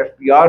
FPR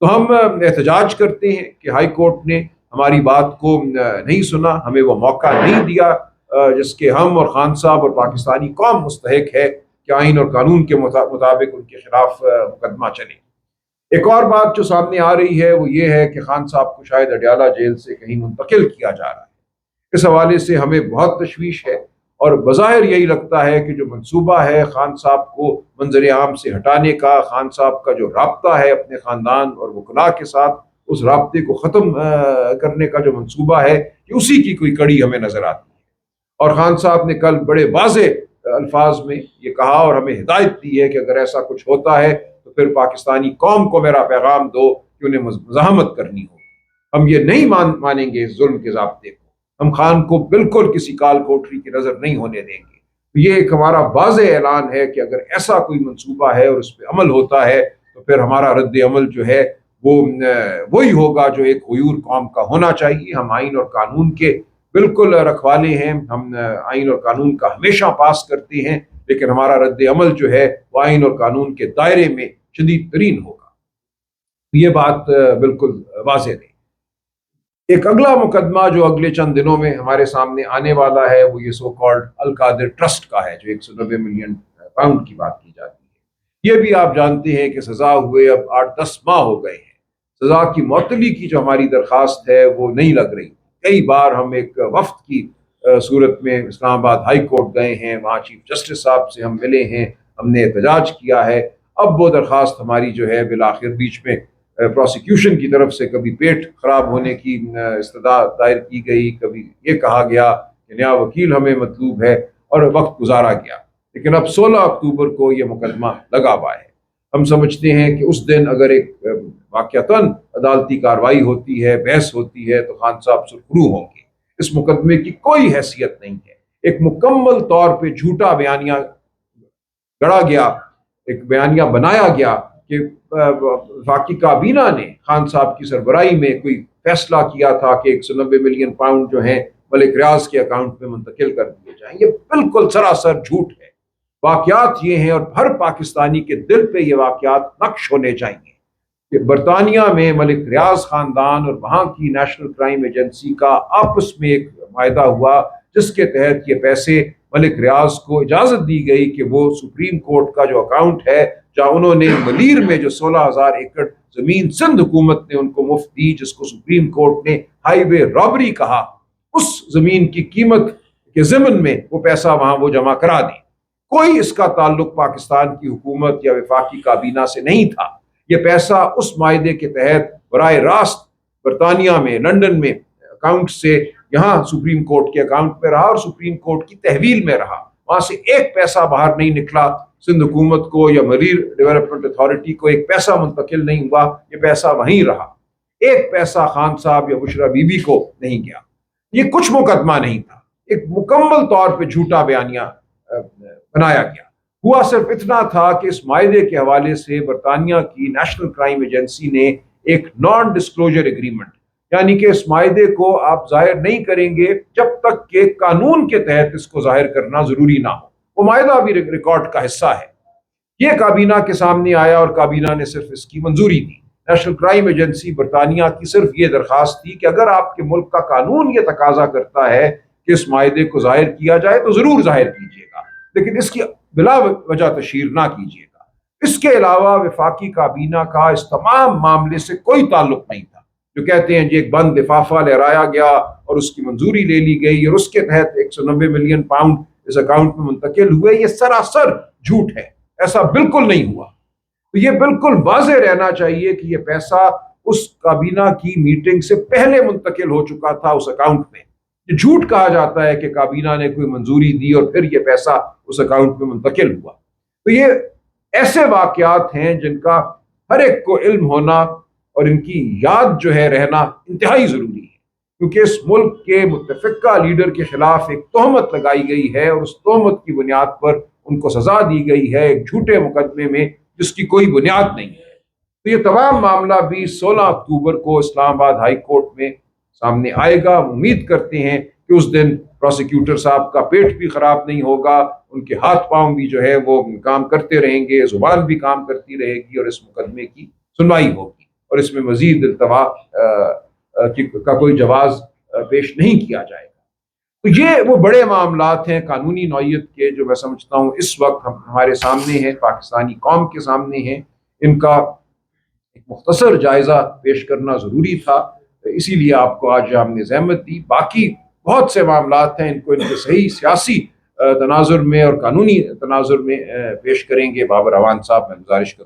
تو ہم احتجاج کرتے ہیں کہ ہائی کورٹ نے ہماری بات کو نہیں سنا، ہمیں وہ موقع نہیں دیا جس کے ہم اور خان صاحب اور پاکستانی قوم مستحق ہے کہ آئین اور قانون کے مطابق ان کے خلاف مقدمہ چلے۔ ایک اور بات جو سامنے آ رہی ہے وہ یہ ہے کہ خان صاحب کو شاید اڈیالہ جیل سے کہیں منتقل کیا جا رہا ہے۔ اس حوالے سے ہمیں بہت تشویش ہے، اور بظاہر یہی لگتا ہے کہ جو منصوبہ ہے خان صاحب کو منظر عام سے ہٹانے کا، خان صاحب کا جو رابطہ ہے اپنے خاندان اور وکلاء کے ساتھ، اس رابطے کو ختم کرنے کا جو منصوبہ ہے، کہ اسی کی کوئی کڑی ہمیں نظر آتی ہے۔ اور خان صاحب نے کل بڑے واضح الفاظ میں یہ کہا اور ہمیں ہدایت دی ہے کہ اگر ایسا کچھ ہوتا ہے تو پھر پاکستانی قوم کو میرا پیغام دو کہ انہیں مزاحمت کرنی ہو۔ ہم یہ نہیں مانیں گے اس ظلم کے ضابطے کو، ہم خان کو بالکل کسی کال کوٹری کی نظر نہیں ہونے دیں گے۔ یہ ایک ہمارا واضح اعلان ہے کہ اگر ایسا کوئی منصوبہ ہے اور اس پہ عمل ہوتا ہے تو پھر ہمارا رد عمل جو ہے وہ وہی ہوگا جو ایک غیور قوم کا ہونا چاہیے۔ ہم آئین اور قانون کے بالکل رکھوالے ہیں، ہم آئین اور قانون کا ہمیشہ پاس کرتے ہیں، لیکن ہمارا رد عمل جو ہے وہ آئین اور قانون کے دائرے میں شدید ترین ہوگا۔ یہ بات بالکل واضح ہے۔ ایک اگلا مقدمہ جو اگلے چند دنوں میں ہمارے سامنے آنے والا ہے وہ یہ سو کالڈ القادر ٹرسٹ کا ہے، جو 190 ملین پاؤنڈ کی بات کی جاتی ہے۔ یہ بھی آپ جانتے ہیں کہ سزا ہوئے اب 8-10 ماہ ہو گئے ہیں، سزا کی معطلی کی جو ہماری درخواست ہے وہ نہیں لگ رہی۔ کئی بار ہم ایک وفد کی صورت میں اسلام آباد ہائی کورٹ گئے ہیں، وہاں چیف جسٹس صاحب سے ہم ملے ہیں، ہم نے احتجاج کیا ہے۔ اب وہ درخواست ہماری جو ہے بالآخر بیچ میں پروسیکیوشن کی طرف سے کبھی پیٹ خراب ہونے کی استدعا دائر کی گئی، کبھی یہ کہا گیا کہ نیا وکیل ہمیں مطلوب ہے، اور وقت گزارا گیا۔ لیکن اب 16 اکتوبر کو یہ مقدمہ لگا ہوا ہے۔ ہم سمجھتے ہیں کہ اس دن اگر ایک واقعتاً عدالتی کارروائی ہوتی ہے، بحث ہوتی ہے، تو خان صاحب سرخرو ہوں گے۔ اس مقدمے کی کوئی حیثیت نہیں ہے، ایک مکمل طور پہ جھوٹا بیانیہ گڑا گیا، ایک بیانیہ بنایا گیا کہ وفاقی کابینہ نے خان صاحب کی سربراہی میں کوئی فیصلہ کیا تھا کہ 190 ملین پاؤنڈ جو ہیں ملک ریاض کے اکاؤنٹ میں منتقل کر دیے جائیں۔ یہ بالکل سراسر جھوٹ ہے۔ واقعات یہ ہیں، اور ہر پاکستانی کے دل پہ یہ واقعات نقش ہونے چاہیے کہ برطانیہ میں ملک ریاض خاندان اور وہاں کی نیشنل کرائم ایجنسی کا آپس میں ایک معاہدہ ہوا، جس کے تحت یہ پیسے ملک ریاض کو اجازت دی گئی کہ وہ سپریم کورٹ کا جو اکاؤنٹ ہے، جہاں انہوں نے ملیر میں جو 16,000 ایکڑ زمین سندھ حکومت نے ان کو مفت دی، جس کو سپریم کورٹ نے ہائی وے رابری کہا، اس زمین کی قیمت کے ضمن میں وہ پیسہ وہاں وہ جمع کرا دیں۔ کوئی اس کا تعلق پاکستان کی حکومت یا وفاقی کابینہ سے نہیں تھا۔ یہ پیسہ اس معاہدے کے تحت براہ راست برطانیہ میں، لندن میں اکاؤنٹ سے یہاں سپریم کورٹ کے اکاؤنٹ میں رہا، اور سپریم کورٹ کی تحویل میں رہا۔ وہاں سے ایک پیسہ باہر نہیں نکلا، سندھ حکومت کو یا ملیر ڈیولپمنٹ اتھارٹی کو ایک پیسہ منتقل نہیں ہوا، یہ پیسہ وہیں رہا۔ ایک پیسہ خان صاحب یا بشرا بی بی کو نہیں گیا۔ یہ کچھ مقدمہ نہیں تھا، ایک مکمل طور پہ جھوٹا بیانیہ بنایا گیا۔ ہوا صرف اتنا تھا کہ اس معاہدے کے حوالے سے برطانیہ کی نیشنل کرائم ایجنسی نے ایک نان ڈسکلوجر ایگریمنٹ، یعنی کہ اس معاہدے کو آپ ظاہر نہیں کریں گے جب تک کہ قانون کے تحت اس کو ظاہر کرنا ضروری نہ ہو۔ وہ معاہدہ بھی ریکارڈ کا حصہ ہے۔ یہ کابینہ کے سامنے آیا اور کابینہ نے صرف اس کی منظوری دی۔ نیشنل کرائم ایجنسی برطانیہ کی صرف یہ درخواست تھی کہ اگر آپ کے ملک کا قانون یہ تقاضا کرتا ہے کہ اس معاہدے کو ظاہر کیا جائے تو ضرور ظاہر کیجیے گا، لیکن اس کی بلا وجہ تشہیر نہ کیجیے گا۔ اس کے علاوہ وفاقی کابینہ کا اس تمام معاملے سے کوئی تعلق نہیں تھا۔ جو کہتے ہیں ایک بند لفافہ لہرایا گیا اور اس کی منظوری لے لی گئی اور اس کے تحت 190 ملین پاؤنڈ اس اکاؤنٹ میں منتقل ہوئے، یہ سراسر جھوٹ ہے۔ ایسا بالکل نہیں ہوا۔ تو یہ بالکل واضح رہنا چاہیے کہ یہ پیسہ اس کابینہ کی میٹنگ سے پہلے منتقل ہو چکا تھا اس اکاؤنٹ میں۔ یہ جھوٹ کہا جاتا ہے کہ کابینہ نے کوئی منظوری دی اور پھر یہ پیسہ اس اکاؤنٹ میں منتقل ہوا۔ تو یہ ایسے واقعات ہیں جن کا ہر ایک کو علم ہونا اور ان کی یاد جو ہے رہنا انتہائی ضروری ہے، کیونکہ اس ملک کے متفقہ لیڈر کے خلاف ایک تہمت لگائی گئی ہے اور اس تہمت کی بنیاد پر ان کو سزا دی گئی ہے ایک جھوٹے مقدمے میں جس کی کوئی بنیاد نہیں ہے۔ تو یہ تمام معاملہ بھی 16 اکتوبر کو اسلام آباد ہائی کورٹ میں سامنے آئے گا۔ امید کرتے ہیں کہ اس دن پروسیکیوٹر صاحب کا پیٹ بھی خراب نہیں ہوگا، ان کے ہاتھ پاؤں بھی جو ہے وہ کام کرتے رہیں گے، زبان بھی کام کرتی رہے گی اور اس مقدمے کی سنوائی ہوگی۔ اور اس میں مزید التوا کا کوئی جواز پیش نہیں کیا جائے گا۔ تو یہ وہ بڑے معاملات ہیں قانونی نوعیت کے جو میں سمجھتا ہوں اس وقت ہمارے سامنے ہیں، پاکستانی قوم کے سامنے ہیں۔ ان کا ایک مختصر جائزہ پیش کرنا ضروری تھا، اسی لیے آپ کو آج ہم نے زحمت دی۔ باقی بہت سے معاملات ہیں، ان کو ان کے صحیح سیاسی تناظر میں اور قانونی تناظر میں پیش کریں گے۔ بابر اعوان صاحب، میں گزارش کروں